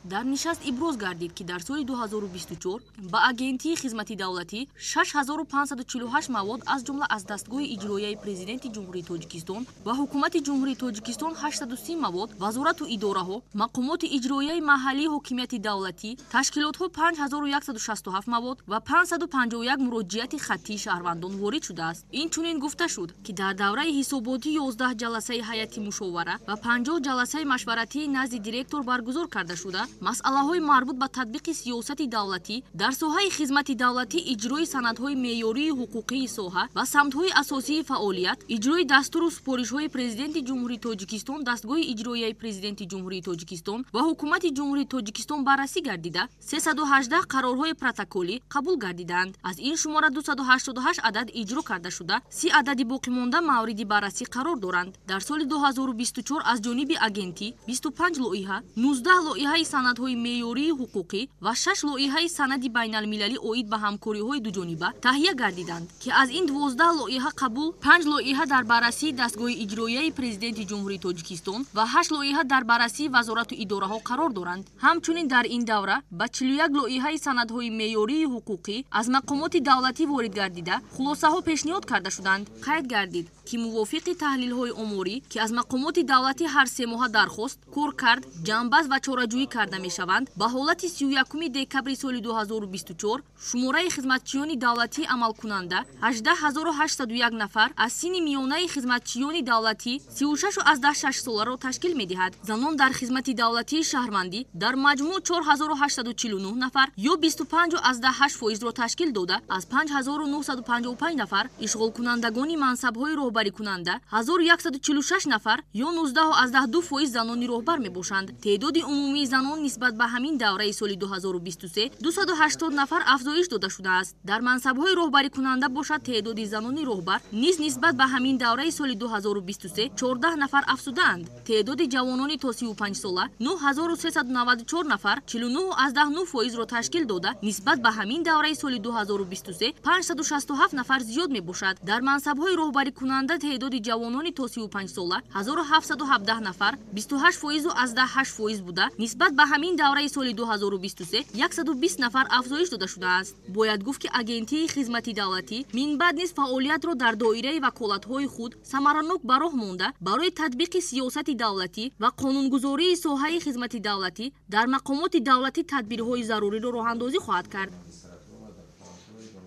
дар нишаст иброз гардид ки дар соли 2024 ба агентии хизмати давлатӣ 6548 мавод аз ҷумла аз дастгоҳи иҷроияи президенти ҷумҳурии Тоҷикистон ва ҳукумати ҷумҳурии Тоҷикистон 830 мавод, вазорату идораҳо, мақомоти иҷроияи маҳаллии ҳокимияти давлатӣ, ташкилотҳо 5167 мавод ва 551 муроҷиати хаттии шаҳрвандон ворид шудааст. Инчунин гуфта шуд, ки дар давраи ҳисоботӣ 11 ҷаласаи ҳайати мушовара ва 50 ҷаласаи машваратии назди директор баргузор карда шуда, масъалаҳои марбут ба татбиқи сиёсати давлатӣ дар соҳаи хизмати давлатӣ, иҷрои санадҳои меъёрии ҳуқуқии соҳа ва самтҳои асосии фаъолият, иҷрои дастуру супоришҳои президенти ҷумҳурии Тоҷикистон, дастгоҳи иҷроияи президенти ҷумҳурии Тоҷикистон ва ҳукумати ҷумҳурии Тоҷикистон баррасӣ гардида 318 қарорҳои протоколӣ қабул гардиданд. Аз ин шумора 288 адад иҷро карда шуда, 30 адади боқимонда мавриди баррасӣ қарор доранд. Дар соли 2024 аз ҷониби агентӣ 25 лоиҳа, 19 лоиҳаи санадҳои меъёрии ҳуқуқӣ ва 6 лоиҳаи санади байналмилалӣ оид ба ҳамкориҳои дуҷониба таҳия гардиданд, ки аз ин 12 лоиҳа қабул, 5 лоиҳа дар баррасии дастгоҳи иҷроияи президенти ҷумҳурии Тоҷикистон ва 8 лоиҳа дар баррасии вазорату идораҳо қарор доранд. Ҳамчунин дар ин давра ба 41 лоиҳаи санадҳои меъёрии ҳуқуқӣ аз мақомоти давлатӣ ворид гардида, хулосаҳо пешниҳод карда шуданд. Қайд гардид, ки мувофиқи таҳлилҳои оморӣ, ки аз мақомоти давлатӣ ҳар 3 моҳа дархост, коркард, ҷанбаст ва чораҷӯӣ карда мешаванд, ба ҳолати 31 декабри соли 2024 шумораи хизматчиёни давлатии амалкунанда 18801 нафар аз синни миёнаи хизматчиёни давлатӣ 36,6 соларо ташкил медиҳад. Занон дар хизмати давлатии шаҳрвандӣ дар маҷмӯъ 4849 нафар ё 25,8%ро ташкил дода, аз 5955 нафар ишғолкунандагони мансабҳои роҳбарикунанда, 1146 нафар ё 19,2% занони роҳбар мебошанд. Теъдоди умумии занон нисбат ба ҳамин давраи соли 2023 280 нафар афзоиш дода шудааст. Дар мансабҳои роҳбарикунанда бошад теъдоди занони роҳбар низ нисбат ба ҳамин давраи соли 2023 14 нафар афзудаанд. Теъдоди ҷавонони то 35 сола 9394 нафар 49,9%ро ташкил дода, нисбат ба ҳамин давраи соли 2023 567 нафар зиёд мебошад. Дар мансабҳои роҳбарикунанда теъдоди ҷавонони то 35 сола 1717 нафар 28,8% буда, нисбат ба ҳамин давраи соли 2023 120 нафар афзоиш дода шудааст. Бояд гуфт, ки агентии хизмати давлатӣ минбаъд низ фаъолиятро дар доираи ваколатҳои худ самаранок ба роҳ монда, барои татбиқи сиёсати давлатӣ ва қонунгузории соҳаи хизмати давлатӣ дар мақомоти давлатӣ тадбирҳои заруриро роҳандозӣ хоҳад кард.